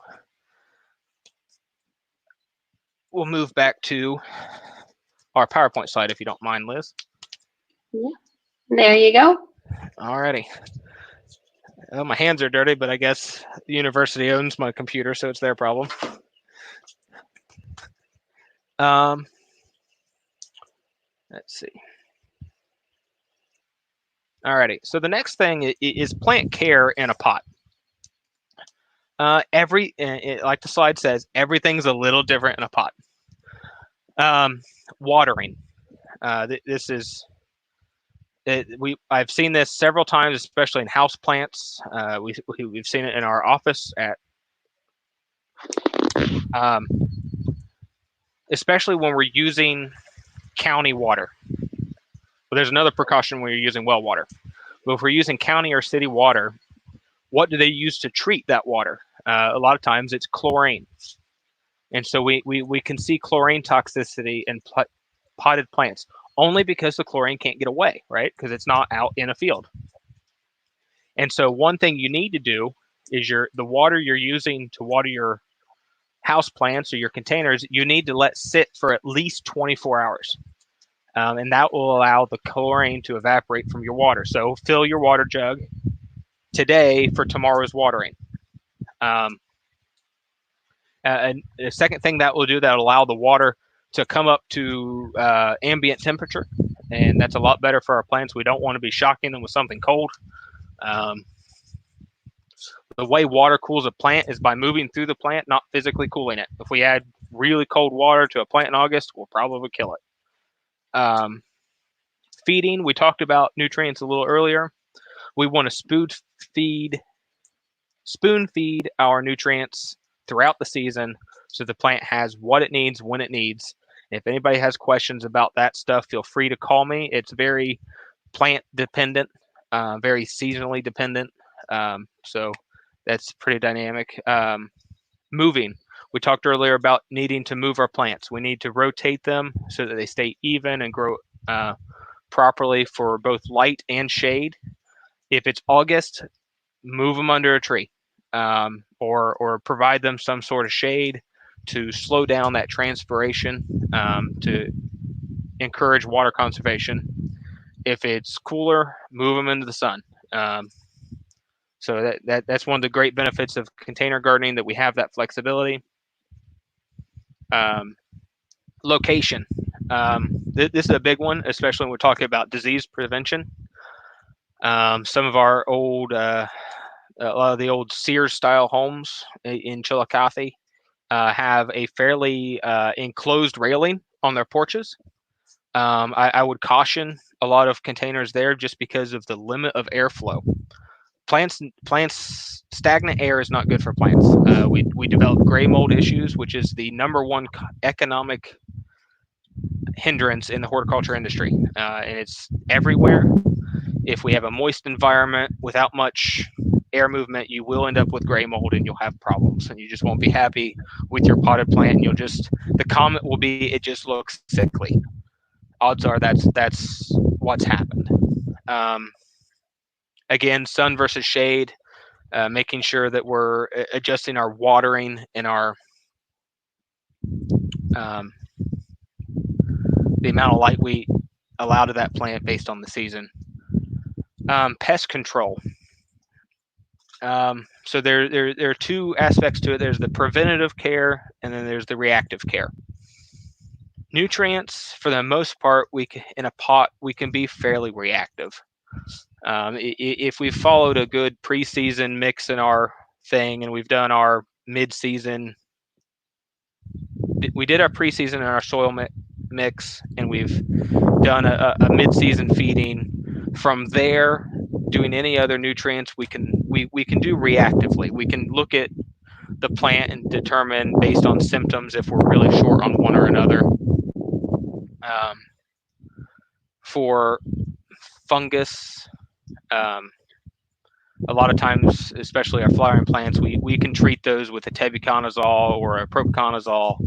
we'll move back to our PowerPoint slide, if you don't mind, Liz. Yeah. There you go. Alrighty. Well, my hands are dirty, but I guess the university owns my computer, so it's their problem. Let's see. Alrighty. So the next thing is plant care in a pot. Like the slide says, everything's a little different in a pot. Watering. This is. I've seen this several times, especially in house plants. We've seen it in our office especially when we're using county water. But there's another precaution when you're using well water. But if we're using county or city water, what do they use to treat that water? A lot of times it's chlorine. And so we can see chlorine toxicity in potted plants only because the chlorine can't get away, right? Because it's not out in a field. And so one thing you need to do is the water you're using to water your house plants or your containers, you need to let sit for at least 24 hours. And that will allow the chlorine to evaporate from your water. So fill your water jug today for tomorrow's watering. Um, and the second thing that will do, that will allow the water to come up to ambient temperature, and that's a lot better for our plants. We don't want to be shocking them with something cold. Um, the way water cools a plant is by moving through the plant, not physically cooling it. If we add really cold water to a plant in August, we'll probably kill it. Feeding, we talked about nutrients a little earlier. We want to spoon feed our nutrients throughout the season so the plant has what it needs when it needs. If anybody has questions about that stuff, feel free to call me. It's very plant dependent, very seasonally dependent. So that's pretty dynamic. Moving. We talked earlier about needing to move our plants. We need to rotate them so that they stay even and grow properly for both light and shade. If it's August, move them under a tree, or provide them some sort of shade to slow down that transpiration, to encourage water conservation. If it's cooler, move them into the sun. So that's one of the great benefits of container gardening, that we have that flexibility. Location. This is a big one, especially when we're talking about disease prevention. Some of our a lot of the old Sears style homes in Chillicothe have a fairly enclosed railing on their porches. I would caution a lot of containers there just because of the limit of airflow. Plants, stagnant air is not good for plants. We develop gray mold issues, which is the number one economic hindrance in the horticulture industry, and it's everywhere. If we have a moist environment without much air movement, you will end up with gray mold and you'll have problems, and you just won't be happy with your potted plant. And the comment will be, it just looks sickly. Odds are that's what's happened. Um, Again, sun versus shade, making sure that we're adjusting our watering and our um, the amount of light we allow to that plant based on the season. Pest control. So there are two aspects to it. There's the preventative care, and then there's the reactive care. Nutrients, for the most part, in a pot we can be fairly reactive. If we've followed a good preseason mix in our thing, and we've done our mid-season, we did our preseason in our soil mix, and we've done a mid-season feeding. From there, doing any other nutrients, we can do reactively. We can look at the plant and determine based on symptoms if we're really short on one or another. For fungus, a lot of times, especially our flowering plants, we can treat those with a tebuconazole or a propiconazole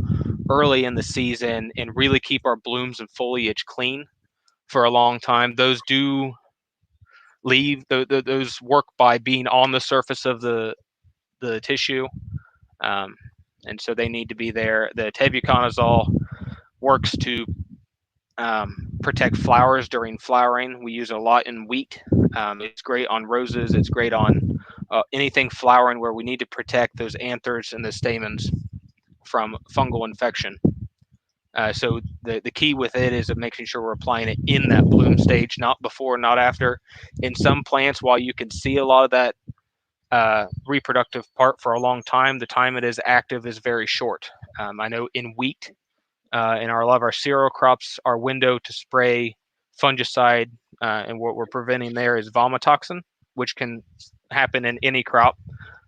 early in the season and really keep our blooms and foliage clean for a long time. Those do leave, those work by being on the surface of the tissue, and so they need to be there. The tebuconazole works to protect flowers during flowering. We use it a lot in wheat. It's great on roses. It's great on anything flowering where we need to protect those anthers and the stamens from fungal infection. So the key with it is making sure we're applying it in that bloom stage, not before, not after. In some plants, while you can see a lot of that reproductive part for a long time, the time it is active is very short. I know in wheat, in a lot of our cereal crops, our window to spray fungicide, and what we're preventing there is vomitoxin, which can happen in any crop.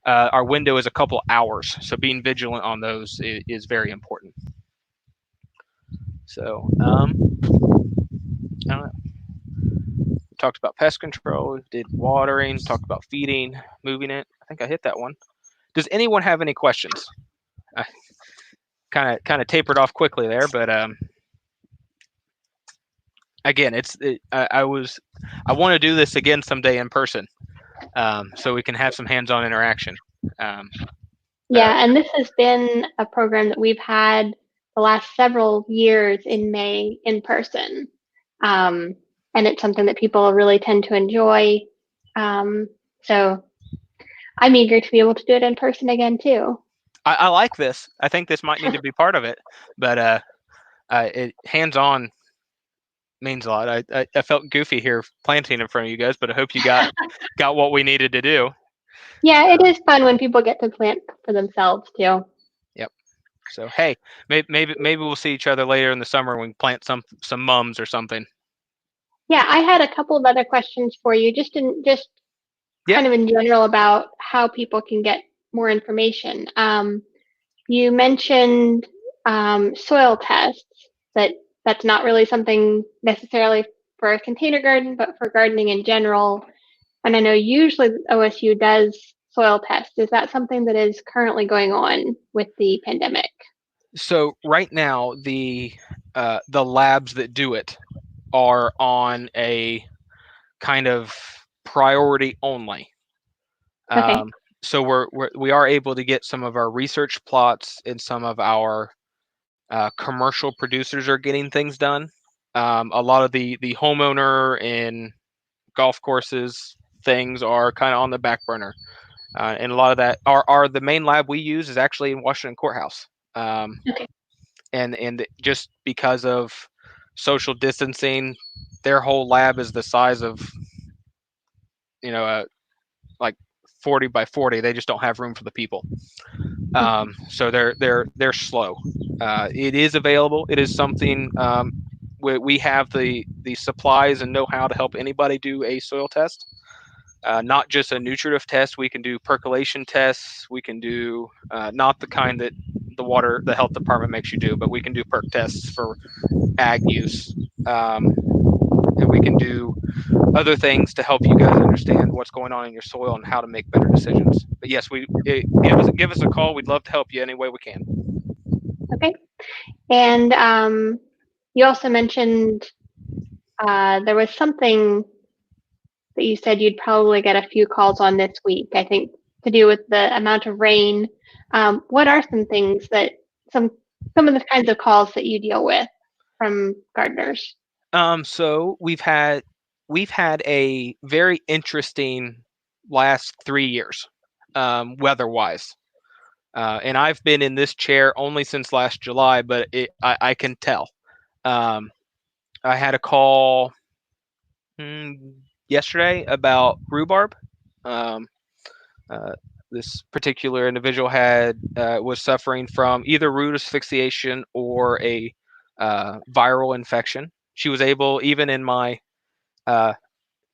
Our window is a couple hours, so being vigilant on those is very important. So, I don't know. We talked about pest control, did watering, talked about feeding, moving it. I think I hit that one. Does anyone have any questions? I kind of tapered off quickly there, but again, I want to do this again someday in person. so we can have some hands-on interaction. Um, uh, Yeah, and this has been a program that we've had the last several years in May in person. Um, and it's something that people really tend to enjoy. Um, so I'm eager to be able to do it in person again too. I like this. I think this might need to be part of it, but hands-on means a lot. I felt goofy here planting in front of you guys, but I hope you got what we needed to do. Yeah, it is fun when people get to plant for themselves too. Yep. So hey, maybe we'll see each other later in the summer when we plant some mums or something. Yeah, I had a couple of other questions for you, just Yeah. kind of in general about how people can get more information. You mentioned soil tests. That that's not really something necessarily for a container garden, but for gardening in general. And I know usually OSU does soil tests. Is that something that is currently going on with the pandemic? So right now the labs that do it are on a kind of priority only. Okay. So we are able to get some of our research plots and some of our commercial producers are getting things done. A lot of the homeowner and golf courses things are kind of on the back burner, and a lot of that are the main lab we use is actually in Washington Courthouse, Okay. and just because of social distancing, their whole lab is the size of like 40 by 40. They just don't have room for the people. So they're slow. It is available. It is something we have the supplies and know-how to help anybody do a soil test. Not just a nutritive test. We can do percolation tests. We can do not the kind that the health department makes you do, but we can do perk tests for ag use, and we can do other things to help you guys understand what's going on in your soil and how to make better decisions. But yes, give us a call. We'd love to help you any way we can. Okay. And you also mentioned there was something that you said you'd probably get a few calls on this week, I think, to do with the amount of rain. What are some things that some some of the kinds of calls that you deal with from gardeners? So we've had a very interesting last 3 years, weather wise. And I've been in this chair only since last July, but I can tell. Um, I had a call yesterday about rhubarb. Um, uh, this particular individual was suffering from either root asphyxiation or a viral infection. She was able, even in my uh,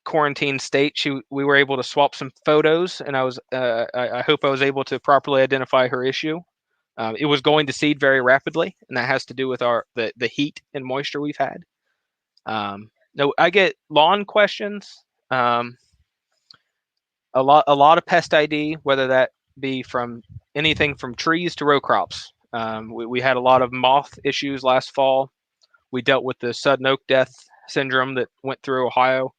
quarantine state, we were able to swap some photos, and I hope I was able to properly identify her issue. It was going to seed very rapidly, and that has to do with the heat and moisture we've had. No, I get lawn questions. Um, a lot of pest ID, whether that be from anything from trees to row crops. We had a lot of moth issues last fall. We dealt with the sudden oak death syndrome that went through Ohio,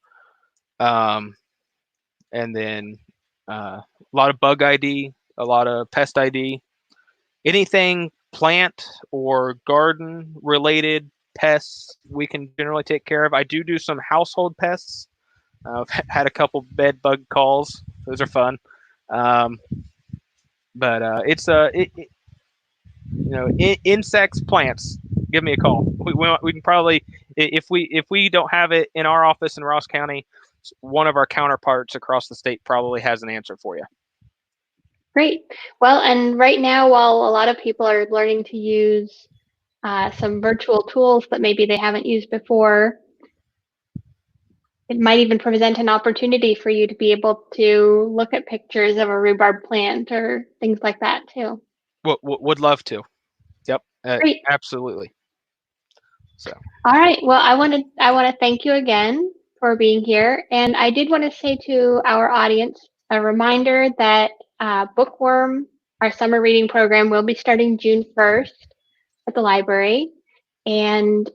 and then a lot of bug ID, a lot of pest ID. Anything plant or garden related pests we can generally take care of. I do some household pests. I've had a couple bed bug calls. Those are fun. Um, but insects, plants. Give me a call. We can probably, if we don't have it in our office in Ross County, one of our counterparts across the state probably has an answer for you. Great. Well, and right now, while a lot of people are learning to use some virtual tools that maybe they haven't used before, it might even present an opportunity for you to be able to look at pictures of a rhubarb plant or things like that too. Would love to. Yep, Great. absolutely. So. All right. Well, I want to thank you again for being here, and I did want to say to our audience a reminder that Bookworm, our summer reading program, will be starting June 1st at the library, and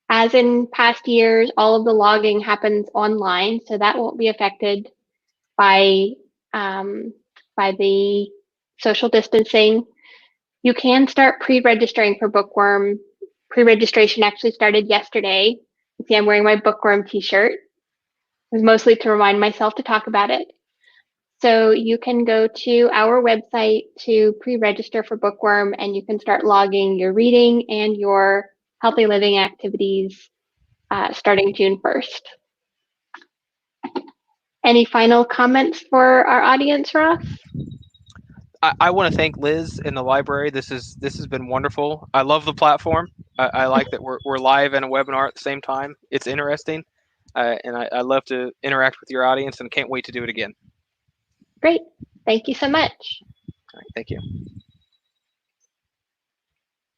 as in past years, all of the logging happens online, so that won't be affected by um, by the social distancing. You can start pre-registering for Bookworm. Pre-registration actually started yesterday. You see, I'm wearing my Bookworm t-shirt. It was mostly to remind myself to talk about it. So you can go to our website to pre-register for Bookworm, and you can start logging your reading and your healthy living activities starting June 1st. Any final comments for our audience, Ross? I want to thank Liz in the library. This has been wonderful. I love the platform. I like that we're live and a webinar at the same time. It's interesting, and I love to interact with your audience and can't wait to do it again. Great. Thank you so much. All right, thank you.